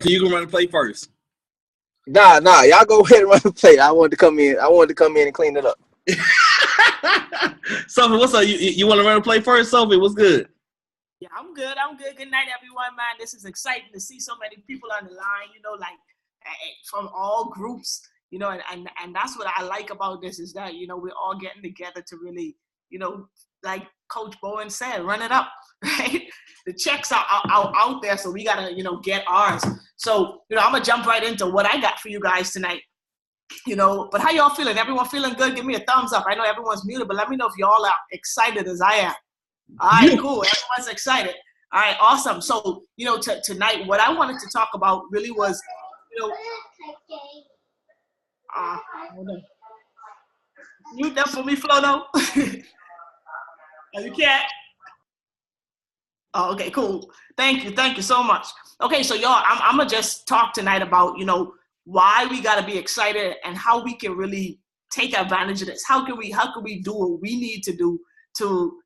So you can run the play first. Nah, y'all go ahead and run the play. I wanted to come in and clean it up. Sophie, what's up? You want to run the play first, Sophie? What's good? Yeah, I'm good. Good night, everyone, man. This is exciting to see so many people on the line, like from all groups, and that's what I like about this is that, we're all getting together to really, like Coach Bowens said, run it up, right? The checks are out there, so we got to, get ours. So, I'm going to jump right into what I got for you guys tonight. But how y'all feeling? Everyone feeling good? Give me a thumbs up. I know everyone's muted, but let me know if y'all are excited as I am. All right, cool. Everyone's excited. All right, awesome. So, tonight, what I wanted to talk about really was, hold on. Mute that for me, Flono. Oh, you can't? Oh, okay, cool. Thank you so much. Okay, so y'all, I'm gonna just talk tonight about, why we gotta be excited and how we can really take advantage of this. How can we do what we need to do to,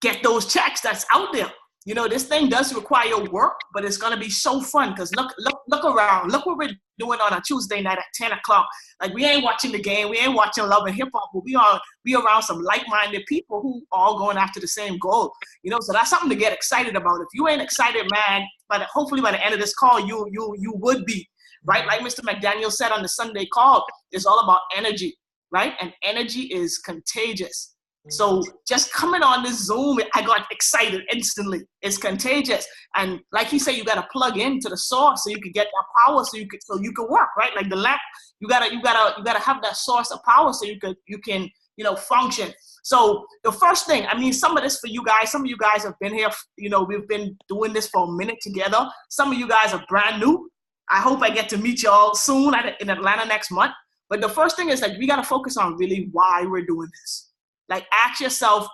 get those checks that's out there. This thing does require work, but it's gonna be so fun because look around. Look what we're doing on a Tuesday night at 10 o'clock. Like we ain't watching the game, we ain't watching Love and Hip Hop, but we around some like-minded people who all going after the same goal. So that's something to get excited about. If you ain't excited, man, hopefully by the end of this call, you would be, right? Like Mr. McDaniel said on the Sunday call, it's all about energy, right? And energy is contagious. So just coming on this Zoom, I got excited instantly. It's contagious. And like he said, you got to plug into the source so you can get that power so you can work, right? Like the lamp, you gotta have that source of power so you can function. So the first thing, some of this for you guys, some of you guys have been here, we've been doing this for a minute together. Some of you guys are brand new. I hope I get to meet y'all soon in Atlanta next month. But the first thing is like, we got to focus on really why we're doing this. Like, ask yourself,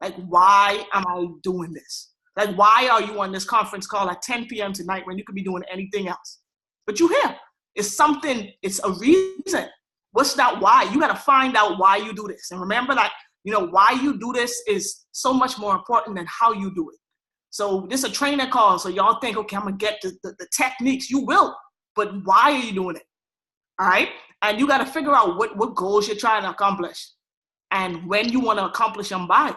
like, why am I doing this? Like, why are you on this conference call at 10 p.m. tonight when you could be doing anything else? But you're here. It's a reason. What's that why? You got to find out why you do this. And remember that, why you do this is so much more important than how you do it. So this is a trainer call. So y'all think, okay, I'm going to get the techniques. You will. But why are you doing it? All right? And you got to figure out what goals you're trying to accomplish. And when you want to accomplish them by.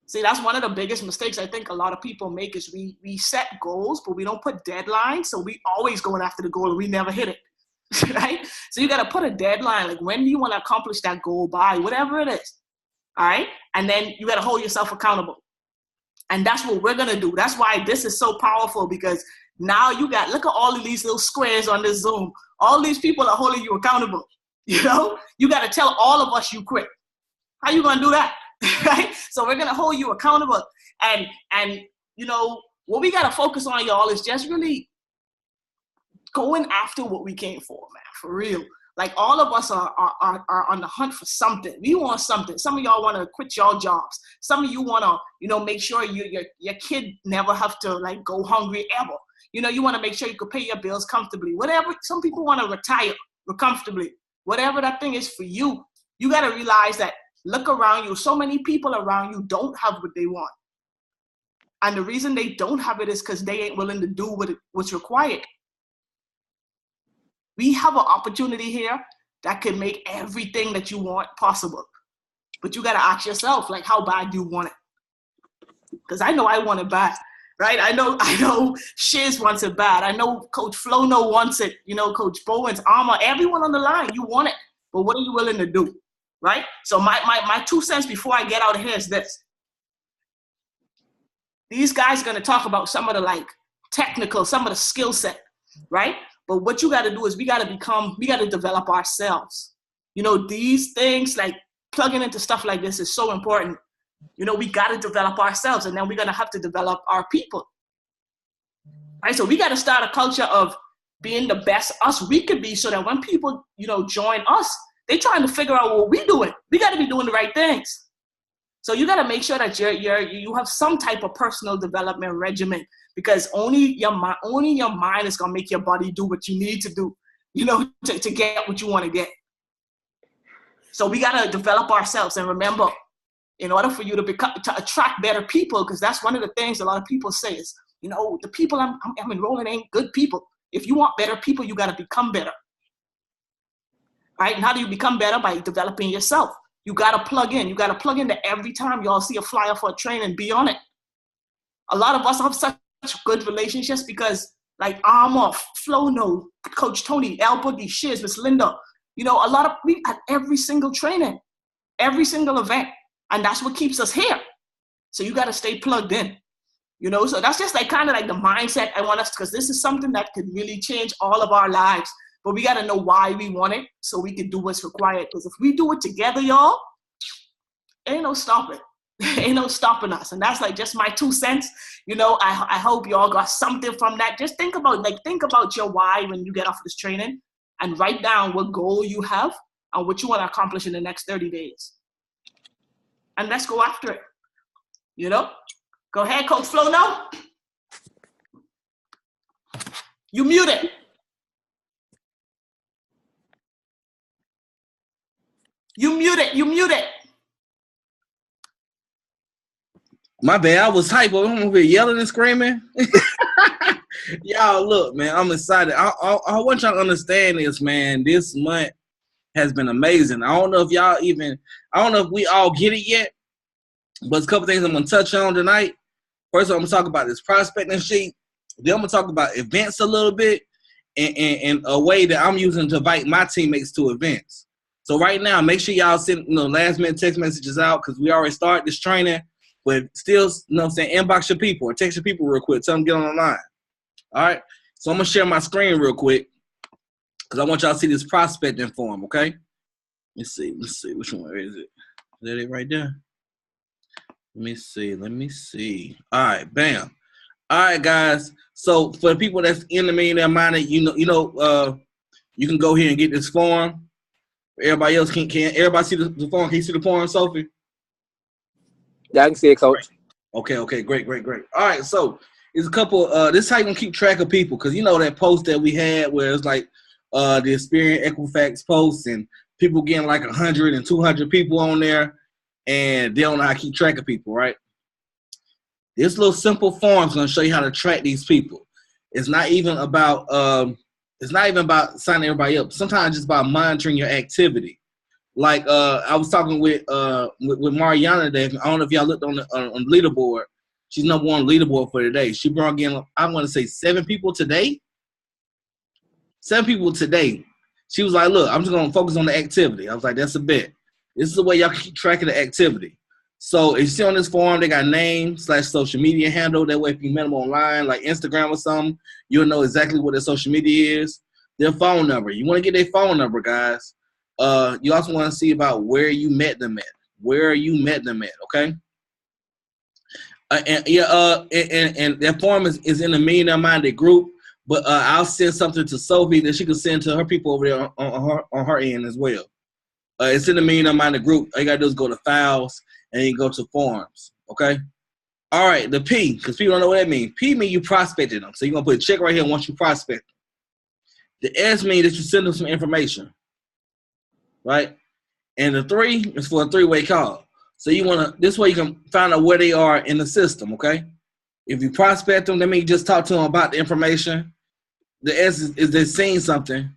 See, that's one of the biggest mistakes I think a lot of people make is we set goals, but we don't put deadlines. So we always going after the goal and we never hit it, right? So you got to put a deadline, like when do you want to accomplish that goal by, whatever it is, all right? And then you got to hold yourself accountable. And that's what we're going to do. That's why this is so powerful because now look at all of these little squares on this Zoom. All these people are holding you accountable. You got to tell all of us you quit. How you going to do that? Right? So we're going to hold you accountable. And what we got to focus on, y'all, is just really going after what we came for, man, for real. Like all of us are on the hunt for something. We want something. Some of y'all want to quit your jobs. Some of you want to, make sure your kid never have to like go hungry ever. You want to make sure you can pay your bills comfortably. Whatever. Some people want to retire comfortably. Whatever that thing is for you, you got to realize that look around you. So many people around you don't have what they want. And the reason they don't have it is because they ain't willing to do what's required. We have an opportunity here that can make everything that you want possible. But you got to ask yourself, like, how bad do you want it? Because I know I want it bad. Right? I know Shiz wants it bad. I know Coach Flono wants it. Coach Bowens, Armor, everyone on the line, you want it. But what are you willing to do? Right? So my 2 cents before I get out of here is this. These guys are going to talk about some of the like technical, some of the skill set, right? But what you got to do is we got to develop ourselves. These things like plugging into stuff like this is so important. We got to develop ourselves, and then we're going to have to develop our people. Right? So we got to start a culture of being the best us we could be so that when people, join us, they trying to figure out what we're doing. We got to be doing the right things. So you got to make sure that you have some type of personal development regimen because only your mind is going to make your body do what you need to do, to get what you want to get. So we got to develop ourselves. And remember, in order for you to attract better people, because that's one of the things a lot of people say is, You know, the people I'm enrolling ain't good people. If you want better people, you got to become better. Right? And how do you become better? By developing yourself. You got to plug in. You got to plug in that every time y'all see a flyer for a training, be on it. A lot of us have such good relationships because like Armour, Flo, No, Coach Tony, Al Boogie, Shiz, Miss Linda, you know, we at every single training, every single event. And that's what keeps us here. So you got to stay plugged in, you know? So that's just like kind of like the mindset I want us, because this is something that could really change all of our lives. But we got to know why we want it so we can do what's required. Because if we do it together, y'all, ain't no stopping. Ain't no stopping us. And that's like just my 2 cents. You know, I hope y'all got something from that. Just think about your why when you get off this training and write down what goal you have and what you want to accomplish in the next 30 days. And let's go after it. You know? Go ahead, Coach Flo, now. You muted. You muted. My bad. I was hype. I'm over here yelling and screaming. Y'all, look, man. I'm excited. I want y'all to understand this, man. This month has been amazing. I don't know if we all get it yet, but it's a couple things I'm going to touch on tonight. First of all, I'm going to talk about this prospecting sheet. Then I'm going to talk about events a little bit and a way that I'm using to invite my teammates to events. So right now, make sure y'all send last-minute text messages out because we already started this training. But still, inbox your people or text your people real quick. Tell them to get on the line. All right? So I'm going to share my screen real quick because I want y'all to see this prospecting form, okay? Let's see. Which one is it? Is that it right there? Let me see. All right, bam. All right, guys. So for the people that's in the millionaire minded, you can go here and get this form. Everybody else can everybody see the form? Can you see the form, Sophie? Yeah, I can see it, Coach. Okay, great. All right, so it's a couple. This is how you gonna keep track of people, because you know that post that we had where it's like the Experience Equifax post and people getting like 100 and 200 people on there, and they don't know how to keep track of people, right? This little simple form is gonna show you how to track these people. It's not even about signing everybody up. Sometimes it's just about monitoring your activity. Like I was talking with Mariana today. I don't know if y'all looked on the leaderboard. She's number one leaderboard for today. She brought in, I want to say 7 people today. 7 people today. She was like, look, I'm just going to focus on the activity. I was like, that's a bet. This is the way y'all can keep track of the activity. So if you see on this form, they got name/social media handle. That way if you met them online, like Instagram or something, you'll know exactly what their social media is. Their phone number. You want to get their phone number, guys. You also want to see about where you met them at. Okay? And that form is in the Millionaire Minded group, but I'll send something to Sophie that she can send to her people over there on her end as well. It's in the Millionaire Minded group. All you got to do is go to files and you go to forms, okay? All right, the P, because people don't know what that means. P means you prospected them. So you're going to put a check right here once you prospect them. The S means that you send them some information. Right? And the 3 is for a 3-way call. So this way you can find out where they are in the system, okay? If you prospect them, that means you just talk to them about the information. The S is they've seen something,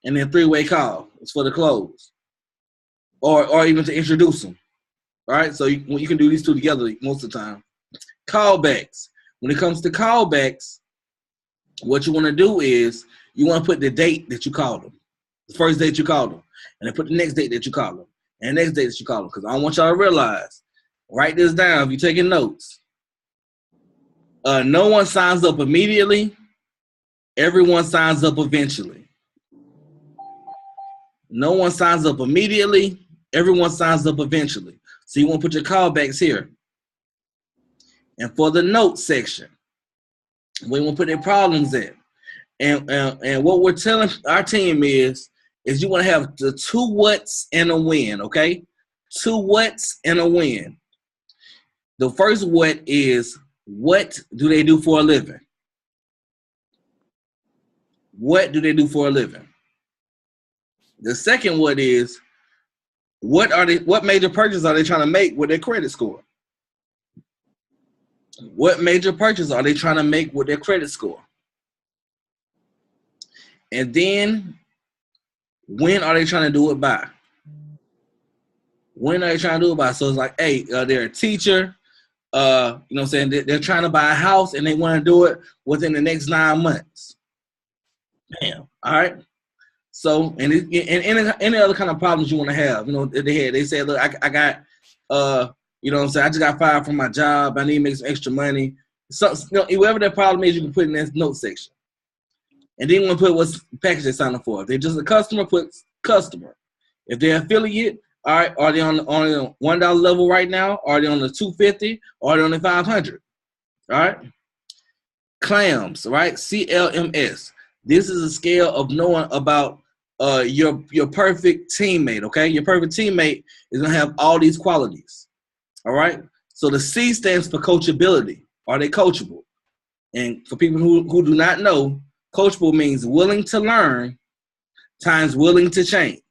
and then 3-way call is for the close. Or even to introduce them. All right? So you can do these two together most of the time. Callbacks. When it comes to callbacks, what you want to do is you want to put the date that you called them. The first date you called them. And then put the next date that you call them. And the next date that you call them. Because I don't want y'all to realize. Write this down if you're taking notes. No one signs up immediately. Everyone signs up eventually. No one signs up immediately. Everyone signs up eventually. So you want to put your callbacks here. And for the notes section, we want to put their problems in. And what we're telling our team is you want to have the 2 whats and a win, okay? 2 whats and a win. The first what is, what do they do for a living? What do they do for a living? The second what is, what major purchase are they trying to make with their credit score? What major purchase are they trying to make with their credit score? And then when are they trying to do it by? When are they trying to do it by? So it's like, hey, they're a teacher. You know what I'm saying? They're trying to buy a house and they want to do it within the next 9 months. Damn. All right. So, and any other kind of problems you want to have, you know, they say, look, I got, you know what I'm saying? I just got fired from my job. I need to make some extra money. So, you know, whatever that problem is, you can put in that note section. And then you want to put what package they're signing for. If they're just a customer, put customer. If they're affiliate, all right, are they on the $1 level right now? Are they on the $250? Or are they on the $500? All right. CLAMS, right? CLMS. This is a scale of knowing about your perfect teammate. Okay, your perfect teammate is gonna have all these qualities. All right. So the C stands for coachability. Are they coachable? And for people who do not know, coachable means willing to learn times willing to change.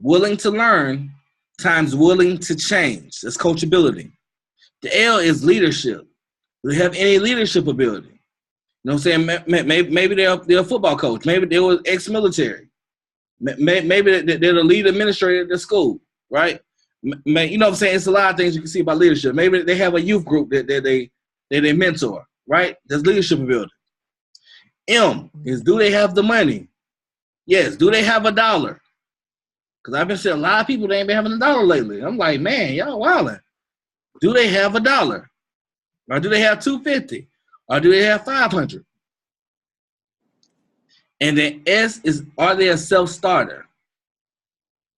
Willing to learn times willing to change. That's coachability. The L is leadership. Do they have any leadership ability? You know what I'm saying? Maybe they're a football coach. Maybe they were ex-military. Maybe they're the lead administrator at the school, right? You know what I'm saying? It's a lot of things you can see about leadership. Maybe they have a youth group that they mentor, right? That's leadership ability. M is, do they have the money? Yes. Do they have $1? Because I've been seeing a lot of people that ain't been having $1 lately. I'm like, man, y'all wilding. Do they have $1? Or do they have $250? Or do they have $500? And then S is, are they a self-starter?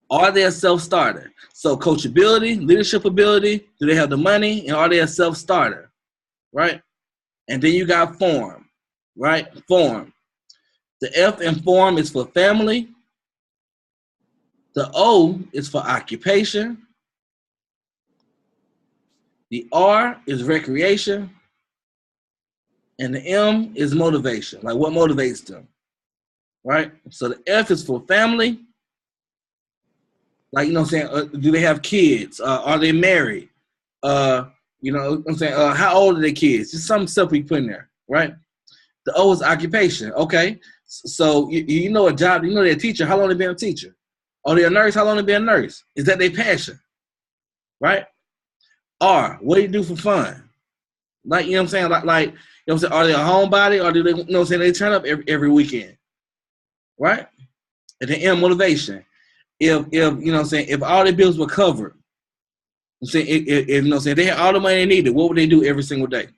Are they a self-starter? So coachability, leadership ability, do they have the money? And are they a self-starter? Right? And then you got form, right? Form. The F in form is for family. The O is for occupation. The R is recreation. And the M is motivation, like what motivates them, right? So the F is for family. Like, you know what I'm saying? Do they have kids? Are they married? You know what I'm saying? How old are their kids? Just some stuff we put in there, right? The O is occupation. Okay. So you know a job, you know they're a teacher. How long they been a teacher? Are they a nurse? How long they been a nurse? Is that their passion? Right? R, what do you do for fun? Like, you know what I'm saying? Like you know what I'm saying? Are they a homebody or do they, you know what I'm saying, they turn up every weekend? Right? And then M, motivation. If you know what I'm saying, if all their bills were covered, I'm saying if you know what I'm saying, they had all the money they needed, what would they do every single day?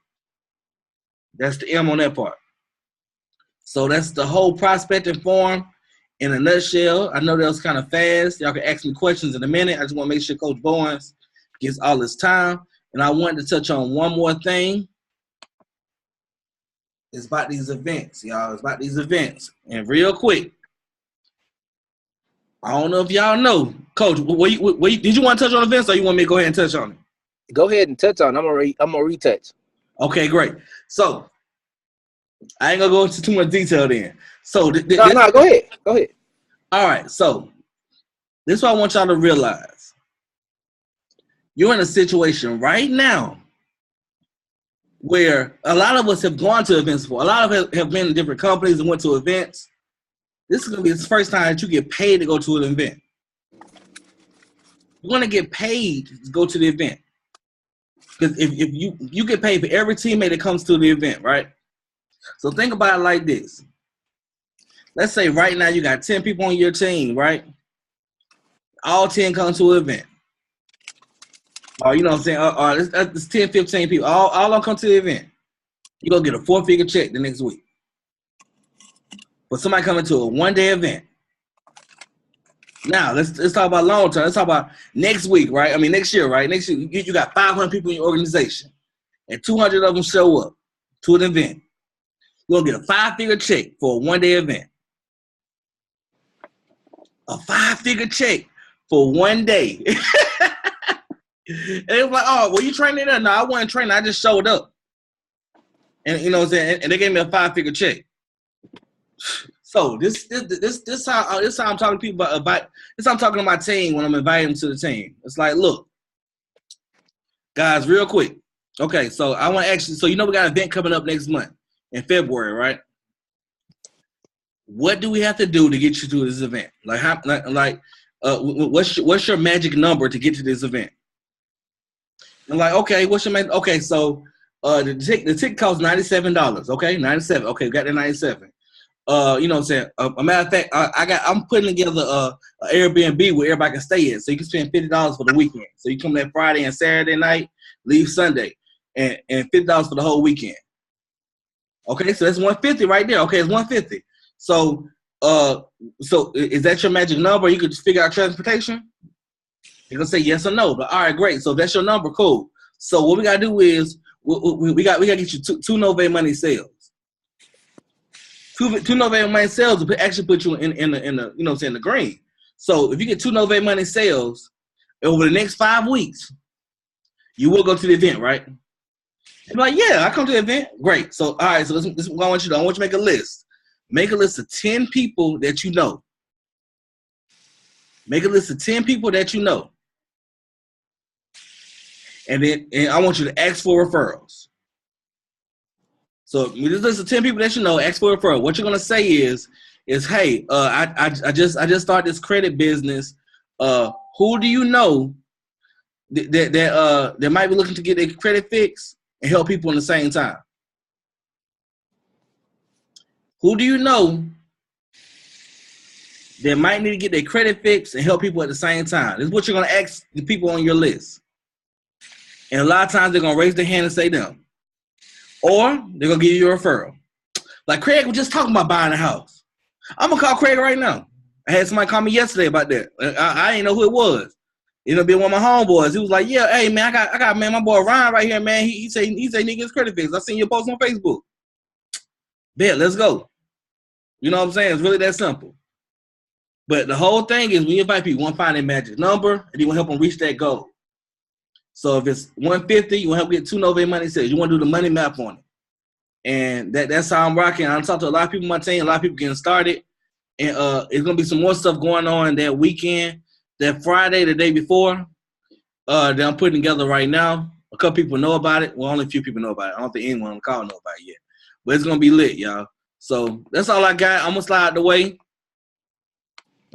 That's the M on that part. So that's the whole prospecting form in a nutshell. I know that was kind of fast. Y'all can ask me questions in a minute. I just want to make sure Coach Bowens gets all his time. And I wanted to touch on one more thing. It's about these events, y'all. It's about these events. And real quick, I don't know if y'all know, Coach, did you want to touch on events or you want me to go ahead and touch on it? Go ahead and touch on it. I'm gonna retouch. Okay, great. So I ain't gonna go into too much detail then. So no, go ahead. Go ahead. All right, so this is what I want y'all to realize. You're in a situation right now where a lot of us have gone to events before. A lot of us have been in different companies and went to events. This is going to be the first time that you get paid to go to an event. You want to get paid to go to the event. Because if you get paid for every teammate that comes to the event, right? So think about it like this. Let's say right now you got 10 people on your team, right? All 10 come to an event. Or, you know what I'm saying? Or it's 10, 15 people. All of them come to the event. You're going to get a 4-figure check the next week. But somebody coming to a one-day event. Now, let's talk about long term. Let's talk about next week, right? I mean, next year, right? Next year, you got 500 people in your organization. And 200 of them show up to an event. You're going to get a 5-figure check for a one-day event. A 5-figure check for one day. And it was like, oh, well, you training there? No, I wasn't training. I just showed up. And you know what I'm saying? And they gave me a 5-figure check. So this how I'm talking to people about this. How I'm talking to my team when I'm inviting them to the team. It's like, look, guys, real quick. Okay, so I want to ask you. So we got an event coming up next month in February, right? What do we have to do to get you to this event? Like how? What's your magic number to get to this event? I'm like, okay, what's your magic? Okay, so the ticket costs $97. Okay, 97. Okay, we got the 97. You know what I'm saying? A matter of fact, I'm putting together a Airbnb where everybody can stay at, so you can spend $50 for the weekend. So you come that Friday and Saturday night, leave Sunday, and $50 for the whole weekend. Okay, so that's $150 right there. Okay, it's $150. So is that your magic number? You could just figure out transportation. You're gonna say yes or no. But all right, great. So if that's your number, cool. So what we gotta do is we gotta get you two Novae Money sales. Two Novae Money sales will actually put you in the you know what I'm saying, the green. So if you get two Novae Money sales over the next 5 weeks, you will go to the event, right? You're like, yeah, I come to the event. Great. So all right, so this is what I want you to do. I want you to make a list. Make a list of 10 people that you know. Make a list of 10 people that you know. And I want you to ask for referrals. So this list of 10 people that you know, ask for a referral. What you're gonna say is hey, I just started this credit business. Who do you know that might be looking to get their credit fixed and help people at the same time? Who do you know that might need to get their credit fixed and help people at the same time? This is what you're going to ask the people on your list. And a lot of times they're going to raise their hand and say them. Or they're going to give you a referral. Like Craig was just talking about buying a house. I'm going to call Craig right now. I had somebody call me yesterday about that. I didn't know who it was. You know, being one of my homeboys. He was like, yeah, hey, man, I got man, my boy Ryan right here, man. He say he need to get his credit fixed. I seen your post on Facebook. Bet, let's go. You know what I'm saying? It's really that simple. But the whole thing is when you invite people, you want to find a magic number, and you want to help them reach that goal. So if it's 150, you want to help get two Novae Money sales. You want to do the money map on it. And that's how I'm rocking. I'm talking to a lot of people on my team, a lot of people getting started. And it's going to be some more stuff going on that weekend, that Friday, the day before, that I'm putting together right now. A couple people know about it. Well, only a few people know about it. I don't think anyone on the call know about it yet. But it's going to be lit, y'all. So that's all I got. I'm going to slide out the way.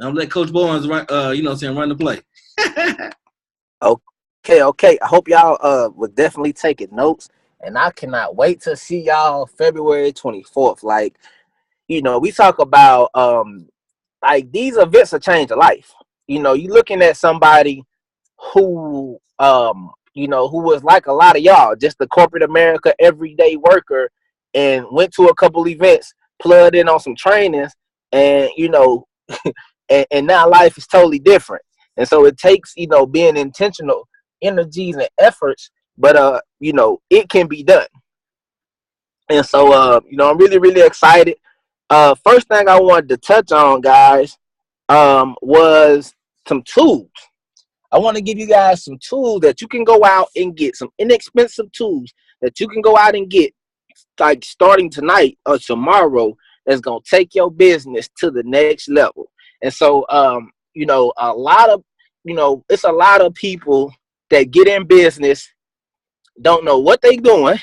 I'm going to let Coach Bowens run, run the play. Okay. I hope y'all would definitely taking notes. And I cannot wait to see y'all February 24th. Like, you know, we talk about, like, these events are changing life. You know, you looking at somebody who, who was like a lot of y'all, just the corporate America everyday worker, and went to a couple events, plugged in on some trainings, and, you know, and now life is totally different. And so it takes, you know, being intentional, energies and efforts, but, it can be done. And so, I'm really, really excited. First thing I wanted to touch on, guys, was some tools. I want to give you guys some tools that you can go out and get, some inexpensive tools that you can go out and get, like starting tonight or tomorrow, that's going to take your business to the next level. And so, it's a lot of people that get in business, don't know what they're doing,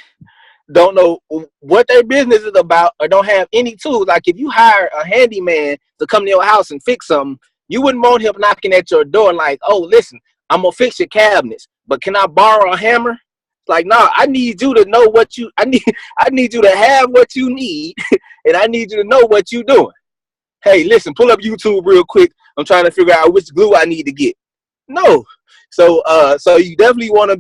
don't know what their business is about, or don't have any tools. Like if you hire a handyman to come to your house and fix something, you wouldn't want him knocking at your door like, oh, listen, I'm going to fix your cabinets, but can I borrow a hammer? Like, no, I need you to know I need you to have what you need, and I need you to know what you're doing. Hey, listen, pull up YouTube real quick. I'm trying to figure out which glue I need to get. No. So you definitely want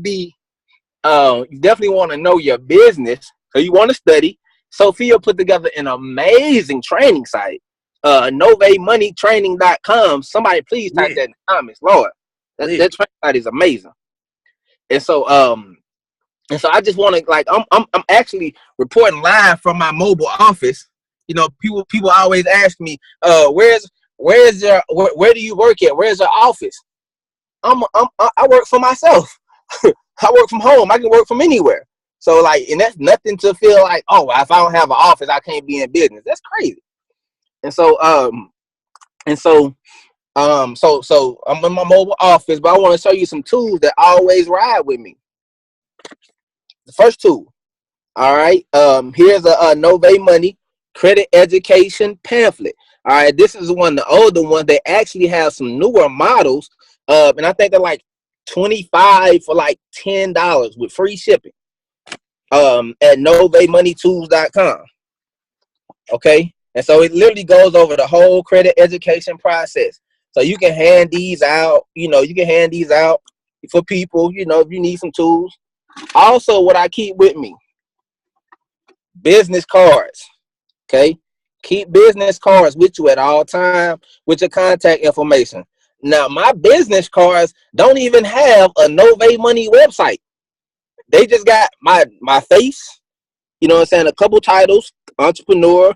to know your business. So you want to study. Sophia put together an amazing training site, NovaeMoneyTraining.com. Somebody please type that in the comments. Lord, that training site is amazing. And so I just want to, like, I'm actually reporting live from my mobile office. You know, people always ask me, where do you work at? Where's your office? I work for myself. I work from home. I can work from anywhere. So, like, and that's nothing to feel like, oh, if I don't have an office, I can't be in business. That's crazy. And so I'm in my mobile office, but I want to show you some tools that always ride with me. The first tool. All right. Here's a Novae Money credit education pamphlet. All right. This is the older one. They actually have some newer models. And I think they're like $25 for like $10 with free shipping. At NovaeMoneyTools.com. Okay. And so it literally goes over the whole credit education process. So you can hand these out, for people, if you need some tools. Also, what I keep with me, business cards. Okay. Keep business cards with you at all times with your contact information. Now, my business cards don't even have a Novae Money website. They just got my face, a couple titles, entrepreneur,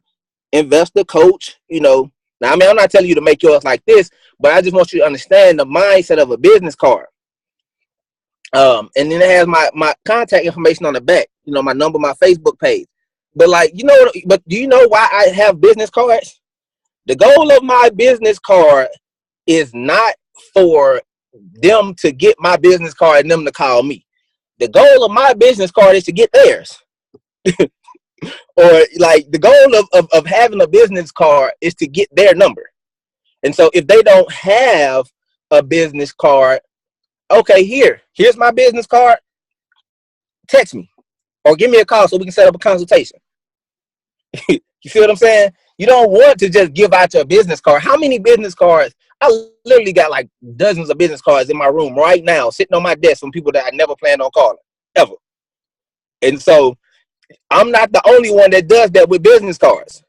investor, coach, Now, I mean, I'm not telling you to make yours like this, but I just want you to understand the mindset of a business card. And then it has my contact information on the back, my number, my Facebook page. But but do you know why I have business cards? The goal of my business card is not for them to get my business card and them to call me. The goal of my business card is to get theirs. Or like the goal of having a business card is to get their number. And so if they don't have a business card, okay, here's my business card. Text me or give me a call so we can set up a consultation. You see what I'm saying? You don't want to just give out your business card. How many business cards? I literally got like dozens of business cards in my room right now, sitting on my desk from people that I never planned on calling, ever. And so I'm not the only one that does that with business cards.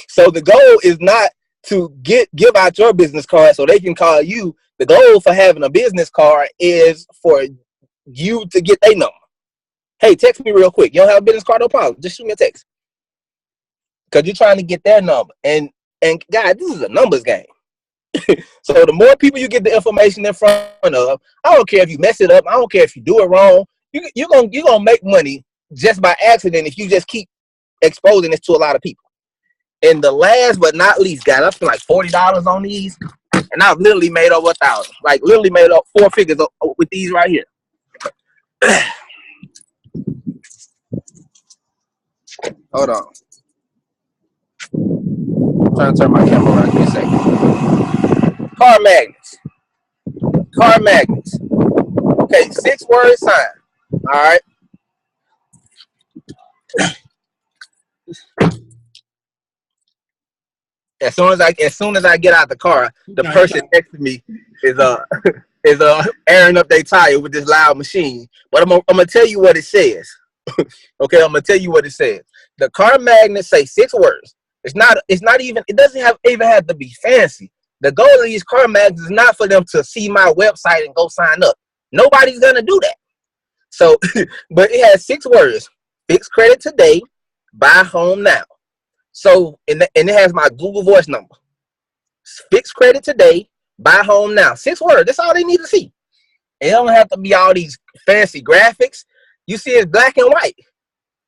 So the goal is not to give out your business card so they can call you. The goal for having a business card is for you to get their number. Hey, text me real quick. You don't have a business card? No problem. Just shoot me a text. Because you're trying to get their number. And guys, this is a numbers game. So the more people you get the information in front of, I don't care if you mess it up. I don't care if you do it wrong. You're gonna make money just by accident if you just keep exposing this to a lot of people. And the last but not least, guys, I spent like $40 on these, and I've literally made over $1,000. Like literally made up 4 figures with these right here. Hold on. I'm trying to turn my camera around. Give me a second. Car magnets. Car magnets. Okay, 6-word sign. All right. As soon as I get out the car, the person next to me is airing up their tire with this loud machine. But I'm gonna tell you what it says. Okay, I'm gonna tell you what it says. The car magnets say 6 words. It doesn't even have to be fancy. The goal of these car magnets is not for them to see my website and go sign up. Nobody's gonna do that. So, but it has 6 words. Fix credit today, buy home now. So, and it has my Google Voice number. Fix credit today, buy home now. 6 words. That's all they need to see. It don't have to be all these fancy graphics. You see, it's black and white,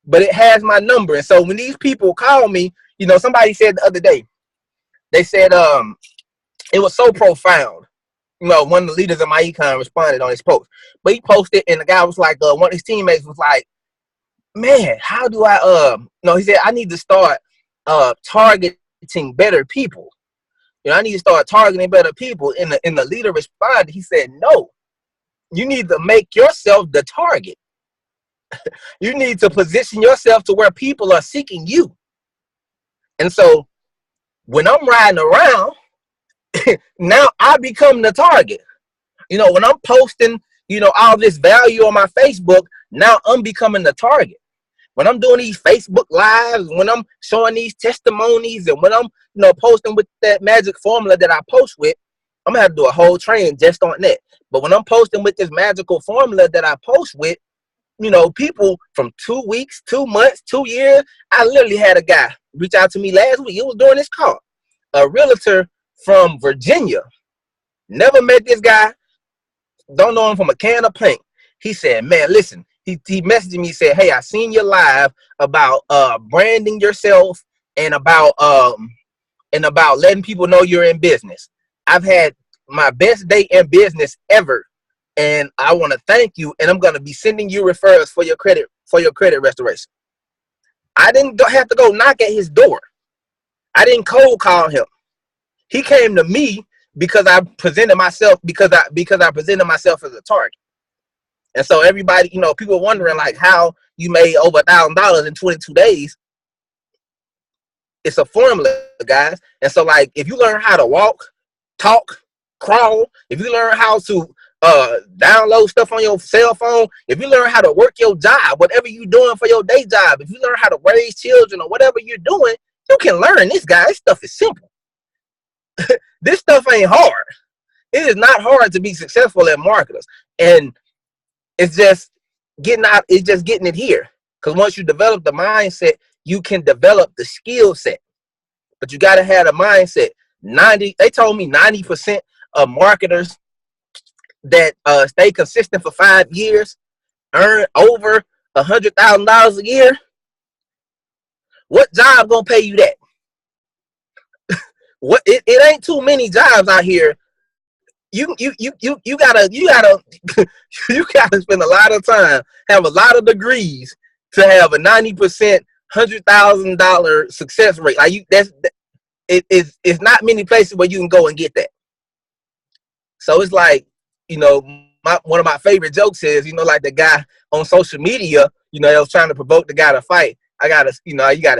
but it has my number. And so when these people call me, somebody said the other day, they said it was so profound. One of the leaders of my econ responded on his post, but he posted, and the guy was like, one of his teammates was like, man, how do I he said I need to start targeting better people. I need to start targeting better people. And the leader responded, he said, no, you need to make yourself the target. You need to position yourself to where people are seeking you. And so when I'm riding around, now I become the target. When I'm posting, all this value on my Facebook, now I'm becoming the target. When I'm doing these Facebook lives, when I'm showing these testimonies, and when I'm, posting with that magic formula that I post with, I'm gonna have to do a whole training just on that. But when I'm posting with this magical formula that I post with, people from 2 weeks, 2 months, 2 years. I literally had a guy reach out to me last week. It was during this call. A realtor from Virginia. Never met this guy. Don't know him from a can of paint. He said, man, listen. He messaged me, said, hey, I seen your live about branding yourself and about letting people know you're in business. I've had my best day in business ever and I want to thank you, and I'm going to be sending you referrals for your credit restoration. I didn't have to go knock at his door. I didn't cold call him. He came to me because I presented myself because I presented myself as a target. And so everybody, people wondering like how you made over $1,000 in 22 days. It's a formula, guys. And so like if you learn how to walk, talk, crawl, if you learn how to download stuff on your cell phone, if you learn how to work your job, whatever you're doing for your day job, if you learn how to raise children or whatever you're doing, you can learn this, guys. This stuff is simple. This stuff ain't hard. It is not hard to be successful as marketers. And it's just getting it here. Because once you develop the mindset, you can develop the skill set. But you got to have the mindset. They told me 90% of marketers that stay consistent for 5 years earn over $100,000 a year. What job gonna pay you that? It ain't too many jobs out here. You gotta you gotta spend a lot of time, have a lot of degrees to have a 90% $100,000 success rate. Like it's not many places where you can go and get that. So it's like, one of my favorite jokes is, like the guy on social media, they was trying to provoke the guy to fight. You gotta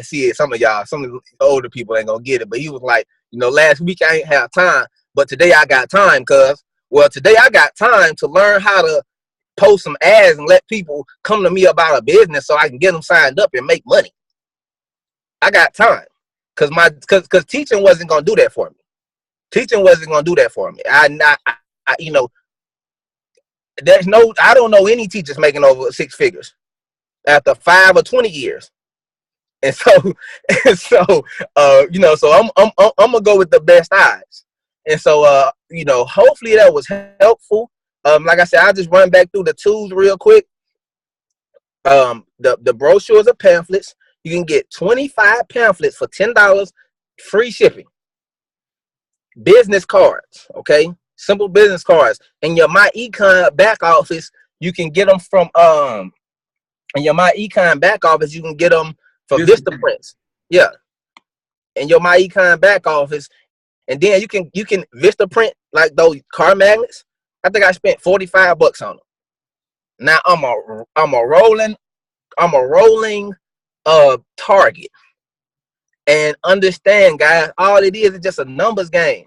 see it. Some of the older people ain't gonna get it, but he was like, last week I ain't have time, but today I got time, today I got time to learn how to post some ads and let people come to me about a business so I can get them signed up and make money. I got time because teaching wasn't gonna do that for me. I don't know any teachers making over 6 figures after 5 or 20 years. And so I'm gonna go with the best odds. And so, hopefully that was helpful. Like I said, I'll just run back through the tools real quick. The brochures or pamphlets, you can get 25 pamphlets for $10, free shipping. Business cards, okay? Simple business cards. In your My Econ back office, you can get them from in your My Econ back office, you can get them from Vistaprint. Yeah. In your My Econ back office. And then you can Vistaprint like those car magnets. I think I spent $45 on them. Now I'm a rolling target. And understand, guys, all it is just a numbers game.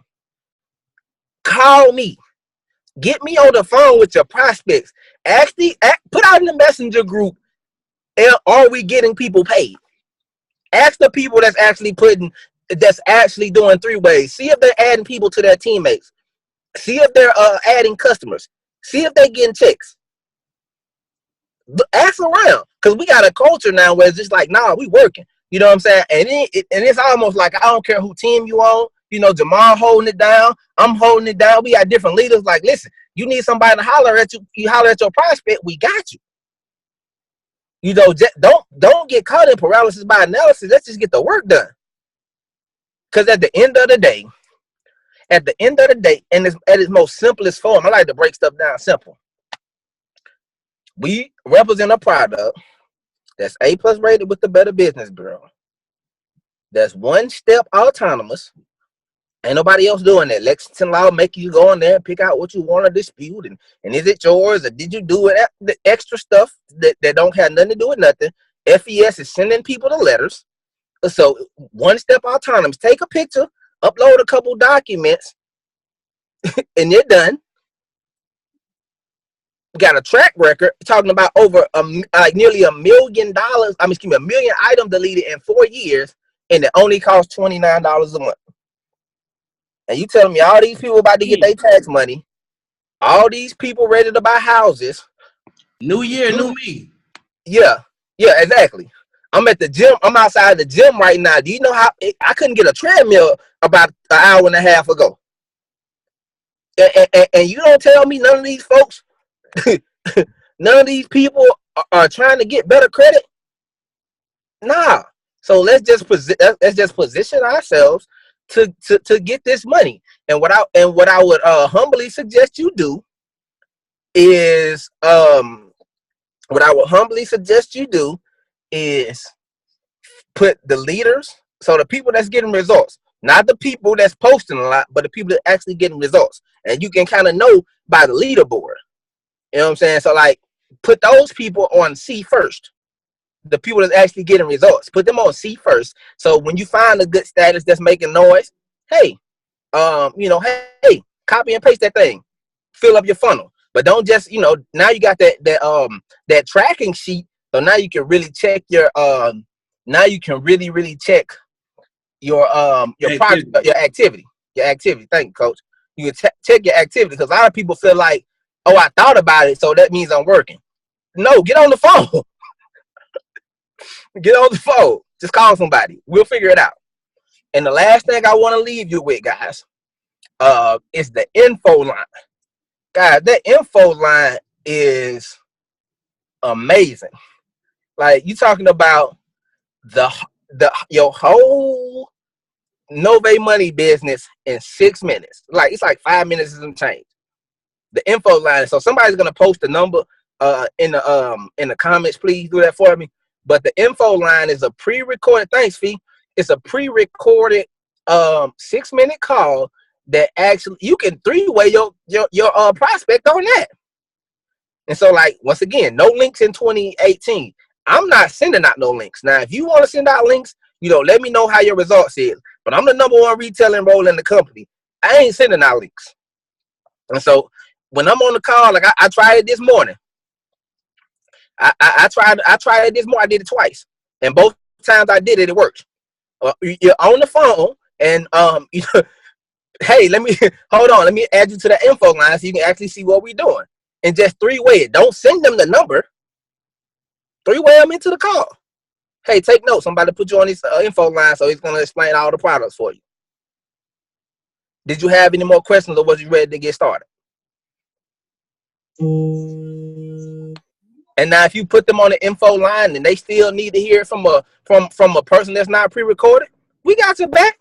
Call me. Get me on the phone with your prospects. Put out in the messenger group, are we getting people paid? Ask the people that's actually doing 3-ways. See if they're adding people to their teammates. See if they're adding customers. See if they're getting checks. Ask around, because we got a culture now where it's just like, nah, we working. You know what I'm saying? And it's almost like, I don't care who team you on. Jamal holding it down. I'm holding it down. We got different leaders. Like, listen, you need somebody to holler at you. You holler at your prospect. We got you. Don't get caught in paralysis by analysis. Let's just get the work done. Because at the end of the day, and it's at its most simplest form, I like to break stuff down simple. We represent a product that's A+ rated with the Better Business Bureau. That's 1-step autonomous. Ain't nobody else doing that. Lexington Law make you go in there and pick out what you want to dispute, and is it yours, or did you do it? The extra stuff that don't have nothing to do with nothing. FES is sending people the letters. So 1-step autonomous. Take a picture, upload a couple documents, and you're done. We got a track record talking about over nearly $1 million. $1 million items deleted in 4 years, and it only costs $29 a month. And you telling me all these people about to get their tax money, all these people ready to buy houses. New year, new me. Yeah, exactly. I'm at the gym. I'm outside the gym right now. Do you know how I couldn't get a treadmill about an hour and a half ago? And you don't tell me none of these folks, none of these people are trying to get better credit? Nah. So let's just position ourselves to get this money. And what I would humbly suggest you do is what I would humbly suggest you do is put the leaders, so the people that's getting results, not the people that's posting a lot, but the people that actually getting results. And you can kind of know by the leaderboard. You know what I'm saying? So like put those people on C first. The people that's actually getting results, put them on C first. So when you find a good status that's making noise, hey, hey, copy and paste that thing, fill up your funnel. But don't just, now you got that tracking sheet. So now you can really check your now you can really check your project, your activity. Thank you, coach. You can check your activity, because a lot of people feel like, oh, I thought about it, so that means I'm working. No, get on the phone. Get on the phone. Just call somebody. We'll figure it out. And the last thing I want to leave you with, guys, is the info line. Guys, that info line is amazing. Like, you talking about your whole Novae Money business in 6 minutes. Like, it's like 5 minutes and some change. The info line. So somebody's gonna post the number in the comments. Please do that for me. But the info line is a pre-recorded. Thanks, Fee. It's a pre-recorded 6-minute call that actually you can 3-way your prospect on that. And so, like, once again, no links in 2018. I'm not sending out no links. Now, if you want to send out links, let me know how your results is. But I'm the #1 retail enroll in the company. I ain't sending out links. And so when I'm on the call, like I tried it this morning. I tried it this morning. I did it twice, and both times I did it, it worked. You're on the phone, and hey, let me hold on. Let me add you to the info line so you can actually see what we're doing. And just 3-way it. Don't send them the number. 3-way them into the call. Hey, take notes. I'm about to put you on this info line, so he's gonna explain all the products for you. Did you have any more questions, or was you ready to get started? And now, if you put them on the info line and they still need to hear from a person that's not pre-recorded, we got your back.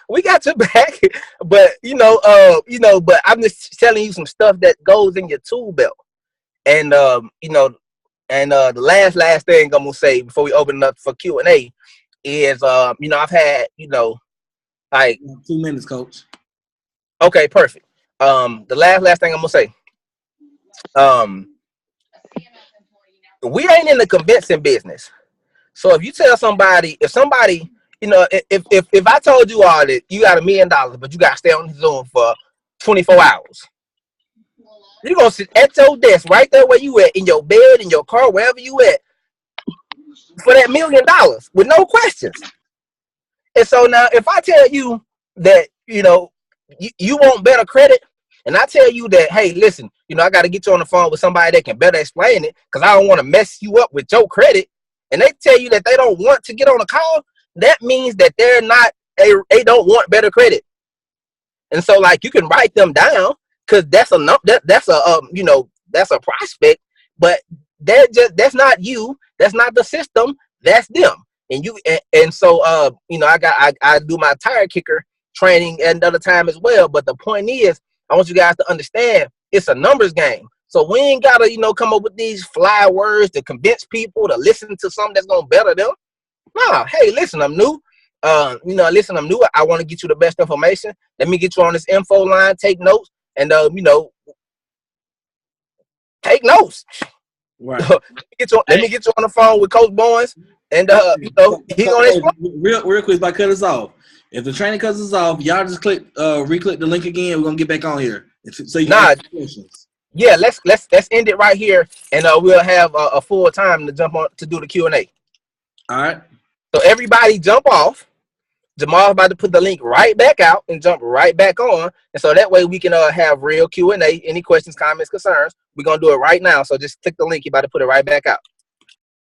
We got your back. But but I'm just telling you some stuff that goes in your tool belt. And the last thing I'm gonna say before we open it up for Q&A is I've had like 2 minutes, coach. Okay, perfect. The last thing I'm gonna say. We ain't in the convincing business. So if you tell somebody, if I told you all that you got $1 million, but you got to stay on Zoom for 24 hours, you're going to sit at your desk right there where you at, in your bed, in your car, wherever you at, for that $1 million with no questions. And so now if I tell you that, you want better credit, and I tell you that, hey, listen, I got to get you on the phone with somebody that can better explain it, because I don't want to mess you up with your credit. And they tell you that they don't want to get on a call, that means that they don't want better credit. And so, like, you can write them down, because that's a prospect, but that's not you, that's not the system, that's them. And so I do my tire kicker training at another time as well. But the point is, I want you guys to understand it's a numbers game. So we ain't gotta, come up with these fly words to convince people to listen to something that's gonna better them. Nah, hey, listen, I'm new. Listen, I'm new. I want to get you the best information. Let me get you on this info line, take notes, and take notes. Right. Let me get you on the phone with Coach Bowens, and he gonna explain. Real quick, if I cut us off. If the training cuts us off, y'all just re-click the link again. We're gonna get back on here. So you can ask questions. Yeah, let's end it right here, and we'll have a full time to jump on to do the Q&A. All right. So everybody jump off. Jamal's about to put the link right back out and jump right back on, and so that way we can have real Q&A. Any questions, comments, concerns? We're gonna do it right now. So just click the link. You're about to put it right back out.